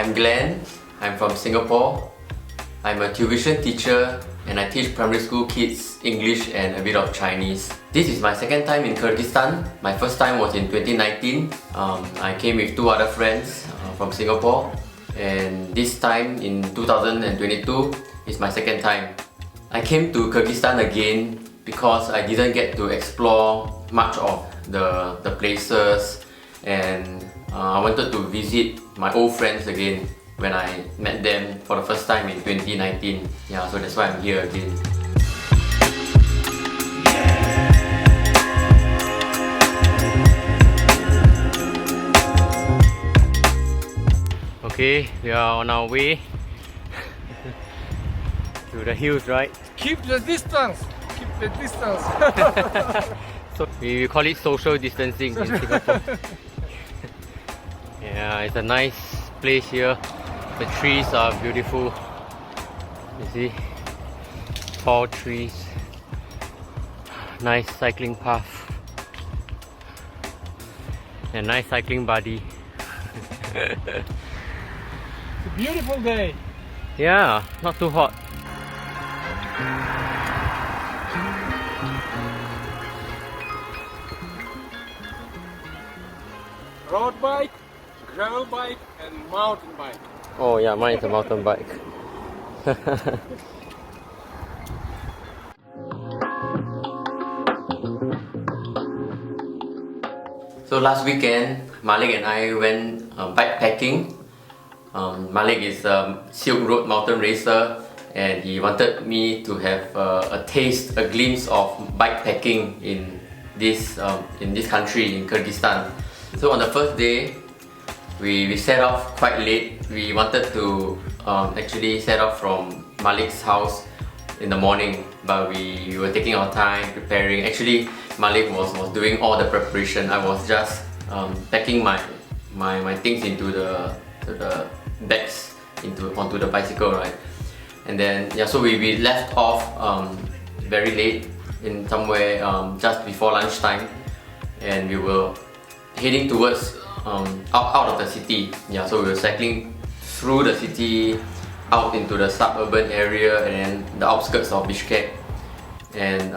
I'm Glen. I'm from Singapore. I'm a tuition teacher and I teach primary school kids English and a bit of Chinese. This is my second time in Kyrgyzstan. My first time was in 2019. I came with two other friends from Singapore, and this time in 2022 is my second time. I came to Kyrgyzstan again because I didn't get to explore much of the places, and I wanted to visit my old friends again when I met them for the first time in 2019. Yeah, so that's why I'm here again. Okay, we are on our way to the hills, right? Keep the distance! Keep the distance! So we call it social distancing in Singapore. Yeah, it's a nice place here. The trees are beautiful. You see? Tall trees. Nice cycling path. And nice cycling buddy. It's a beautiful day. Yeah, not too hot. Road bike, gravel bike and mountain bike. Oh yeah, mine is a mountain bike. So last weekend, Malik and I went bikepacking. Malik is a Silk Road mountain racer, and he wanted me to have a taste, a glimpse of bikepacking in this country, in Kyrgyzstan. So on the first day, we set off quite late. We wanted to actually set off from Malik's house in the morning, but we were taking our time preparing. Actually, Malik was doing all the preparation. I was just packing my things into the bags onto the bicycle, right? And then yeah, so we left off very late, in somewhere just before lunchtime, and we were heading towards out of the city. Yeah, so we were cycling through the city, out into the suburban area and then the outskirts of Bishkek. And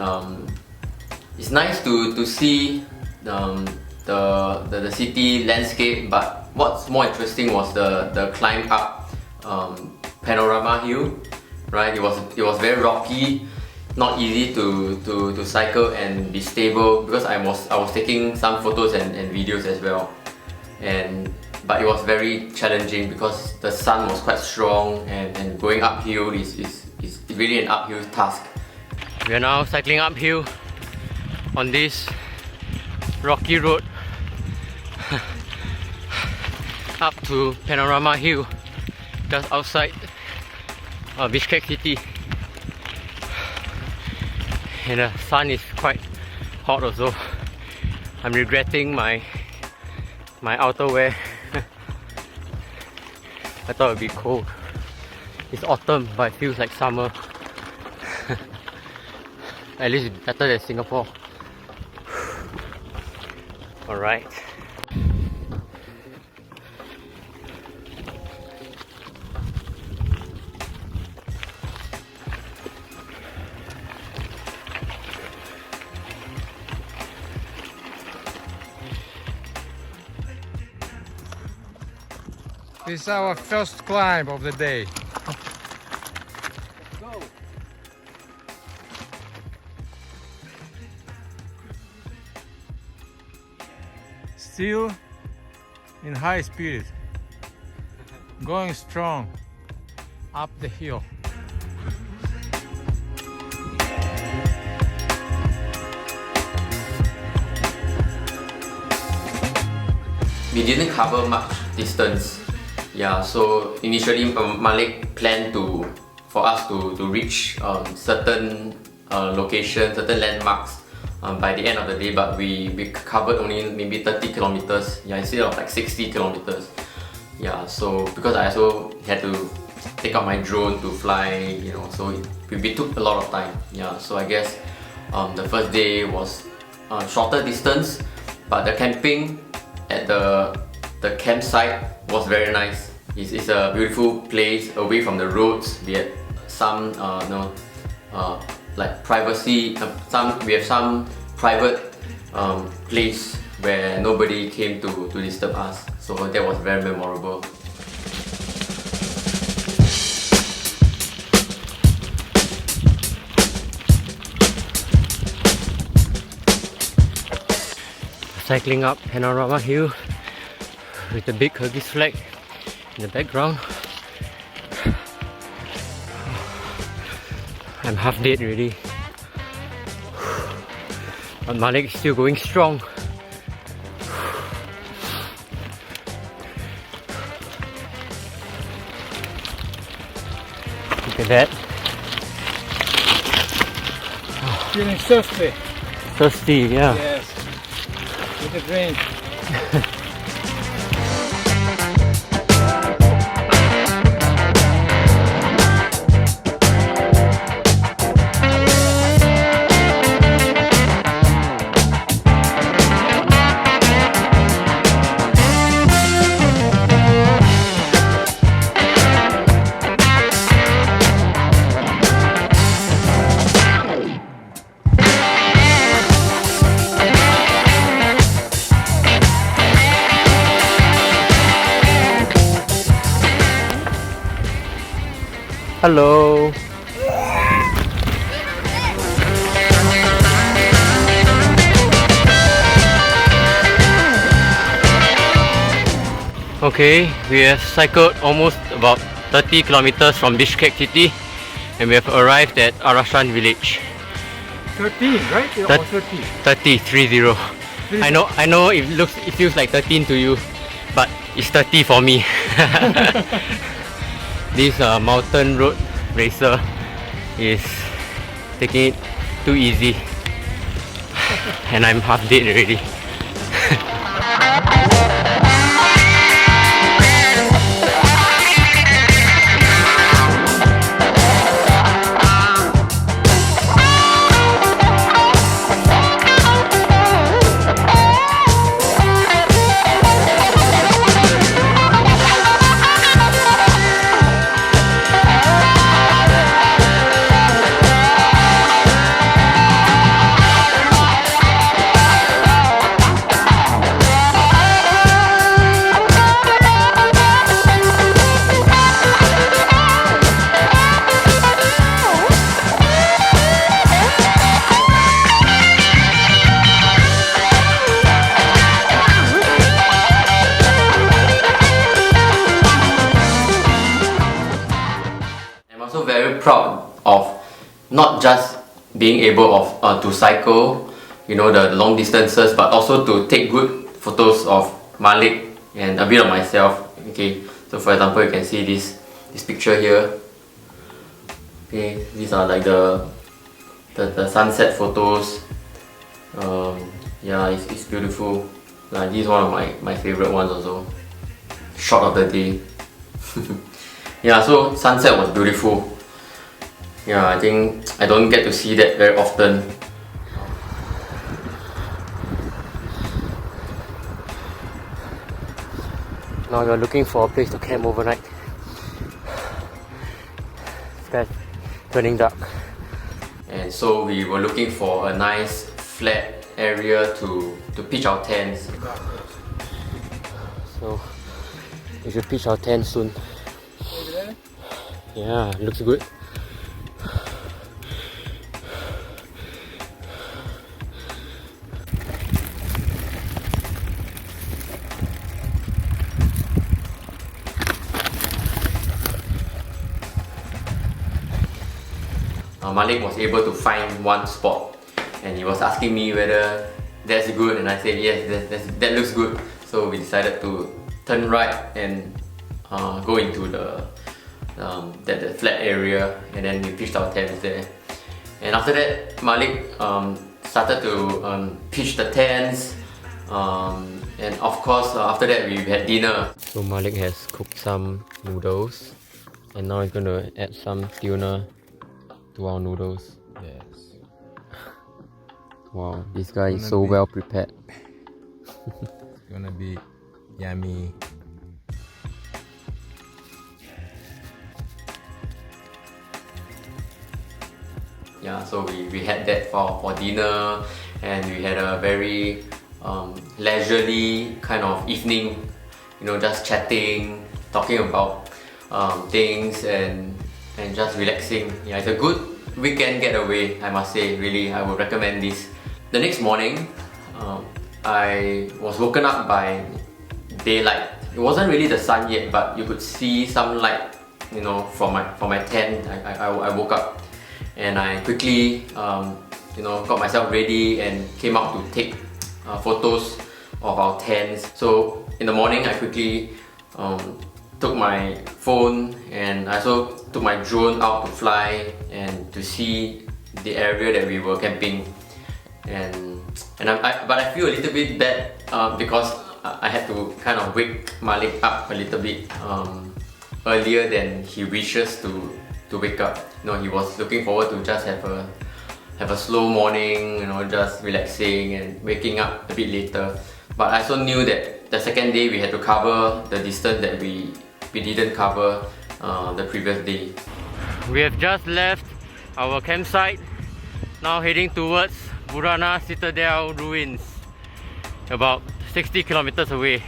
it's nice to see the city landscape, but what's more interesting was the climb up Panorama Hill. Right, it was very rocky, not easy to cycle and be stable, because I was taking some photos and videos as well, but it was very challenging because the sun was quite strong, and going uphill is really an uphill task. We are now cycling uphill on this rocky road up to Panorama Hill, just outside Bishkek city. And the sun is quite hot also. I'm regretting my outerwear. I thought it would be cold. It's autumn, but it feels like summer. At least it's better than Singapore. Alright. This is our first climb of the day. Go. Still in high speed, going strong up the hill. We didn't cover much distance. Yeah, so initially Malik planned for us to reach certain locations, certain landmarks by the end of the day, but we covered only maybe 30 kilometers. Yeah, instead of like 60 kilometers. Yeah, so because I also had to take out my drone to fly, you know, so we took a lot of time. Yeah, so I guess the first day was shorter distance, but the camping at the campsite was very nice. It's a beautiful place away from the roads. We had some like privacy. We have some private place where nobody came to disturb us. So that was very memorable. Cycling up Panorama Hill with the big Kyrgyz flag in the background. I'm half dead already, but Malik is still going strong. Look at that. Feeling thirsty. Thirsty, yeah. Yes. With a drink. Hello. Okay, we have cycled almost about 30 kilometers from Bishkek city, and we have arrived at Arashan village. 13, right? Or 30? 30. I know it feels like 13 to you, but it's 30 for me. This mountain road racer is taking it too easy, and I'm half dead already. Proud of not just being able to cycle, you know, the long distances, but also to take good photos of Malik and a bit of myself. Okay, so for example, you can see this picture here. Okay, these are like the sunset photos. Yeah, it's beautiful. Like, this is one of my favorite ones also. Shot of the day. Yeah, so sunset was beautiful. Yeah, I think I don't get to see that very often. Now we're looking for a place to camp overnight. It's turning dark. And so we were looking for a nice flat area to pitch our tents. So we should pitch our tent soon. Yeah, looks good. Malik was able to find one spot, and he was asking me whether that's good, and I said yes, that looks good. So we decided to turn right and go into the flat area, and then we pitched our tents there. And after that, Malik started to pitch the tents, and of course after that we had dinner. So Malik has cooked some noodles, and now he's going to add some tuna to our noodles. Yes. Wow, this guy is so well prepared. It's gonna be yummy. Yeah, so we had that for dinner, and we had a very leisurely kind of evening, you know, just chatting, talking about things and just relaxing. Yeah, it's a good weekend getaway, I must say. Really, I would recommend this. The next morning, I was woken up by daylight. It wasn't really the sun yet, but you could see some light, you know, from my tent. I woke up and I quickly you know, got myself ready and came out to take photos of our tents. So in the morning, I quickly took my phone, and I also took my drone out to fly and to see the area that we were camping. But I feel a little bit bad because I had to kind of wake Malik up a little bit earlier than he wishes to wake up. You know, he was looking forward to just have a slow morning, you know, just relaxing and waking up a bit later. But I also knew that the second day we had to cover the distance that we didn't cover the previous day. We have just left our campsite, now heading towards Burana Citadel ruins, about 60 kilometers away.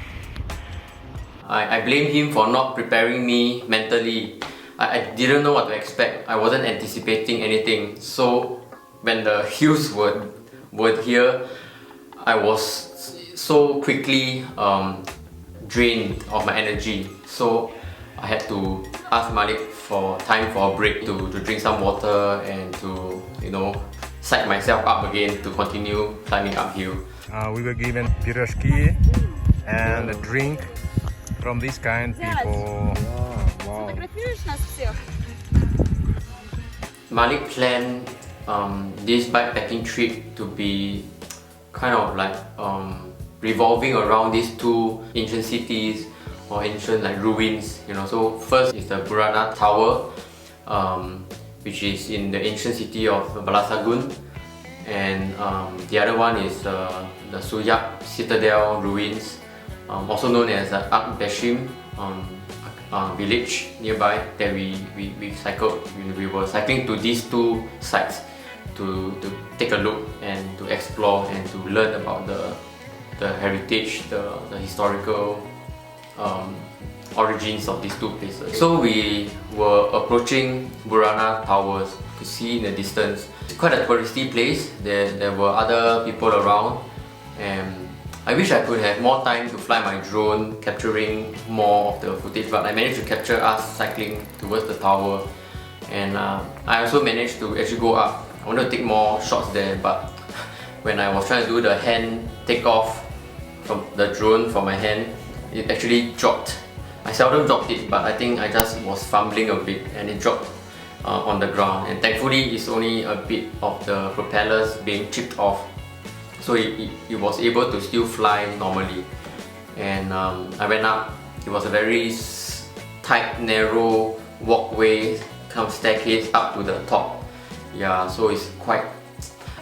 I blame him for not preparing me mentally. I didn't know what to expect. I wasn't anticipating anything. So when the hills were here, I was so quickly drained of my energy. So I had to ask Malik for time for a break to drink some water and to, you know, psych myself up again to continue climbing uphill. We were given pirashki and a drink from this kind people. Wow. Malik planned this bikepacking trip to be kind of like revolving around these two ancient cities or ancient like ruins, you know. So first is the Burana Tower, which is in the ancient city of Balasagun, and the other one is the Suyab Citadel ruins, also known as the Bashim village nearby that we cycled. We were cycling to these two sites to take a look and to explore and to learn about the heritage, the historical origins of these two places. So we were approaching Burana Towers to see in the distance. It's quite a touristy place. There were other people around, and I wish I could have more time to fly my drone, capturing more of the footage, but I managed to capture us cycling towards the tower. And I also managed to actually go up. I wanted to take more shots there, but when I was trying to do the hand takeoff from the drone from my hand, it actually dropped. I seldom dropped it, but I think I just was fumbling a bit and it dropped on the ground. And thankfully, it's only a bit of the propellers being chipped off, so it was able to still fly normally. And I went up. It was a very tight, narrow walkway, kind of staircase up to the top. Yeah, so it's quite...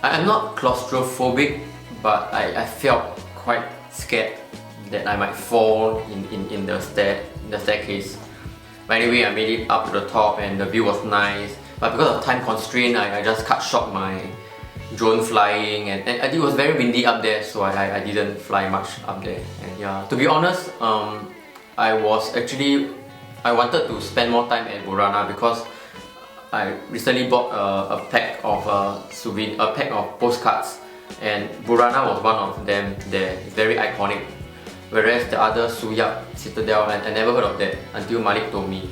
I'm not claustrophobic, but I felt quite scared that I might fall in the staircase. But anyway, I made it up to the top and the view was nice. But because of time constraint, I just cut short my drone flying, and it was very windy up there, so I didn't fly much up there. And yeah, to be honest, I wanted to spend more time at Burana because I recently bought a pack of a pack of postcards, and Burana was one of them there. It's very iconic. Whereas the other Suyab Citadel, I never heard of that until Malik told me.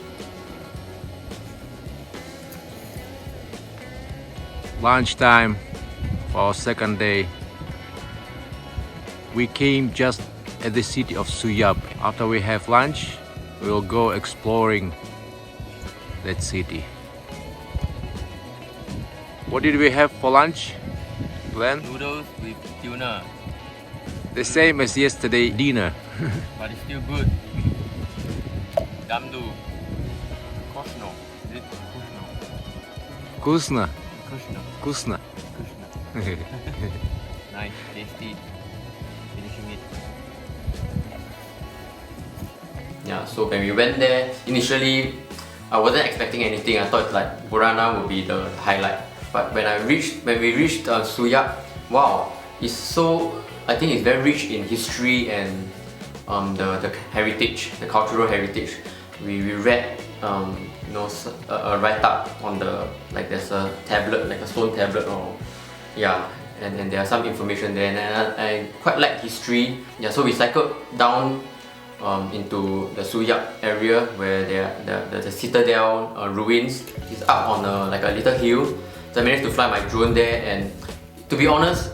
Lunchtime for our second day. We came just at the city of Suyab. After we have lunch, we will go exploring that city. What did we have for lunch, Glen? Noodles with tuna. The same as yesterday dinner. But it's still good. Damdu. Koshno. Is it Kushno? Вкусно. Kushno. Вкусно. Kushno. Nice, tasty. Finishing it. Yeah, so when we went there, initially I wasn't expecting anything. I thought like Burana would be the highlight. But when we reached Suyab, wow, it's so, I think it's very rich in history and the heritage, the cultural heritage. We read you know, a write-up on the, like there's a tablet, like a stone tablet, or yeah, and there are some information there, and I quite like history. Yeah, so we cycled down into the Suyab area where the citadel ruins is up on like a little hill. So I managed to fly my drone there, and to be honest,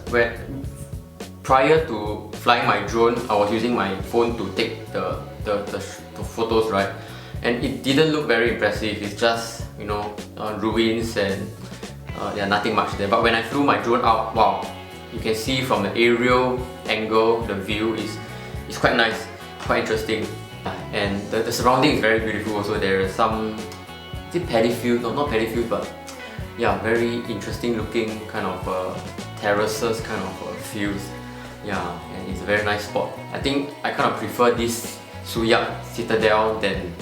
prior to flying my drone, I was using my phone to take the photos, right? And it didn't look very impressive. It's just, you know, ruins and yeah, nothing much there. But when I flew my drone out, wow, you can see from the aerial angle, the view is quite nice, quite interesting. And the surrounding is very beautiful also. There is some, is it paddy field? No, not paddy field, but yeah, very interesting looking kind of terraces, kind of fields. Yeah, and it's a very nice spot. I think I kind of prefer this Suyab citadel than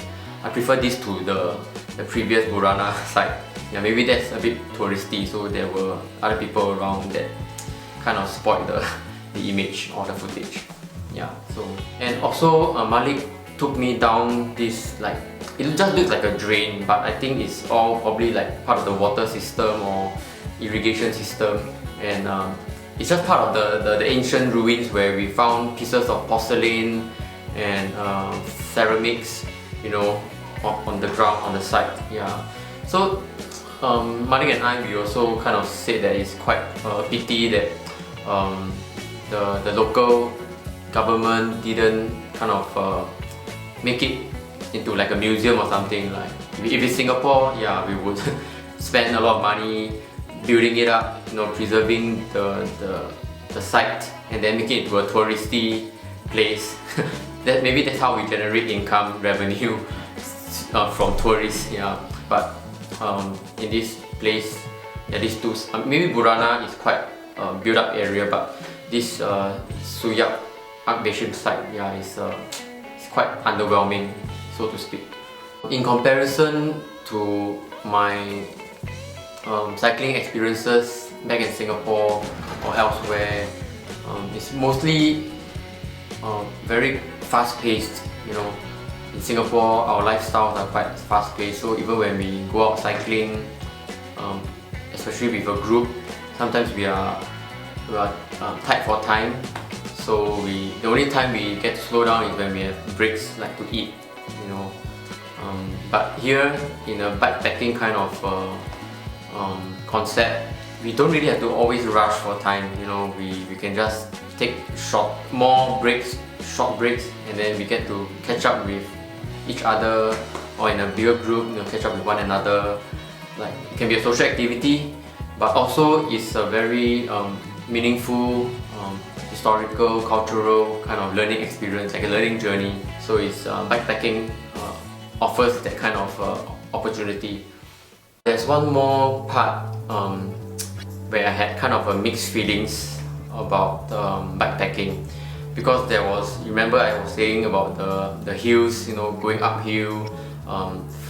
I prefer this to the previous Burana site. Yeah, maybe that's a bit touristy, so there were other people around that kind of spoiled the image or the footage. Yeah, so, and also Malik took me down this, like, it just looks like a drain, but I think it's all probably like part of the water system or irrigation system, and it's just part of the ancient ruins where we found pieces of porcelain and ceramics, you know, on the ground, on the site. Yeah, so Malik and I, we also kind of said that it's quite a pity that the local government didn't kind of make it into like a museum or something. Like if it's Singapore, yeah, we would spend a lot of money building it up, you know, preserving the site, and then make it into a touristy place. Maybe that's how we generate income, revenue from tourists. Yeah, but in this place, yeah, these two, maybe Burana is quite a built-up area, but this Suyab Archbishop site, yeah, it's quite underwhelming, so to speak. In comparison to my cycling experiences back in Singapore or elsewhere, it's mostly very fast-paced. You know, in Singapore, our lifestyles are quite fast-paced, so even when we go out cycling, especially with a group, sometimes we are tight for time. So the only time we get to slow down is when we have breaks, like to eat, you know. But here, in a bikepacking kind of concept, we don't really have to always rush for time. You know, we can just take short breaks, and then we get to catch up with each other, or in a bigger group, you know, catch up with one another. Like, it can be a social activity, but also it's a very meaningful, historical, cultural kind of learning experience, like a learning journey. So it's bikepacking offers that kind of opportunity. There's one more part where I had kind of a mixed feelings about bikepacking, because there was, you remember I was saying about the hills, you know, going uphill,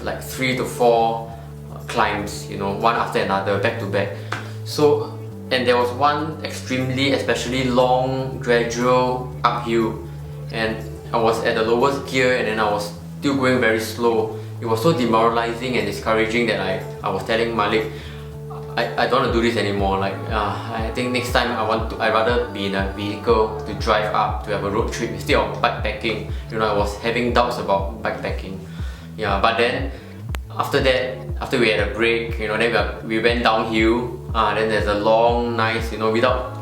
like 3 to 4 climbs, you know, one after another, back to back. So, and there was one especially long, gradual uphill, and I was at the lowest gear, and then I was still going very slow. It was so demoralizing and discouraging that I was telling Malik, I don't want to do this anymore. Like, I think next time I'd rather be in a vehicle to drive up, to have a road trip instead of bikepacking. You know, I was having doubts about bikepacking. Yeah, but then after we had a break, you know, then we went downhill. Then there's a long, nice, you know, without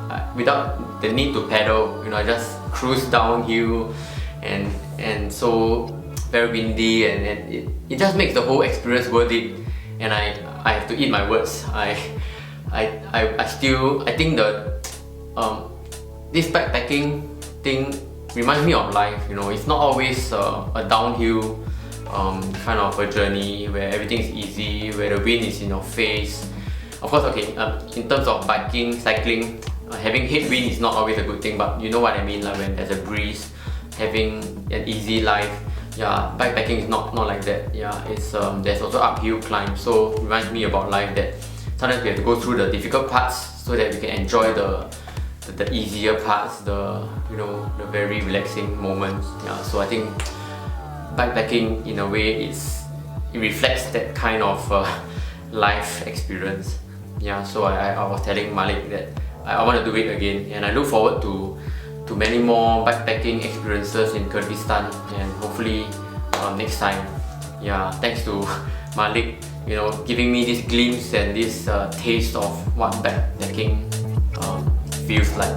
the need to pedal, you know, I just cruise downhill, and so very windy, and it just makes the whole experience worth it. And I have to eat my words. I think this backpacking thing reminds me of life. You know, it's not always a downhill kind of a journey where everything is easy, where the wind is in your face. Of course, okay, in terms of biking, cycling, having headwind is not always a good thing, but you know what I mean, like when there's a breeze, having an easy life. Yeah, bikepacking is not like that. Yeah, it's there's also uphill climb, so it reminds me about life that sometimes we have to go through the difficult parts so that we can enjoy the easier parts, the very relaxing moments. Yeah, so I think bikepacking in a way it reflects that kind of life experience. Yeah, so I was telling Malik that I want to do it again, and I look forward to many more bikepacking experiences in Kyrgyzstan, and hopefully next time. Yeah, thanks to Malik, giving me this glimpse and this taste of what backpacking feels like.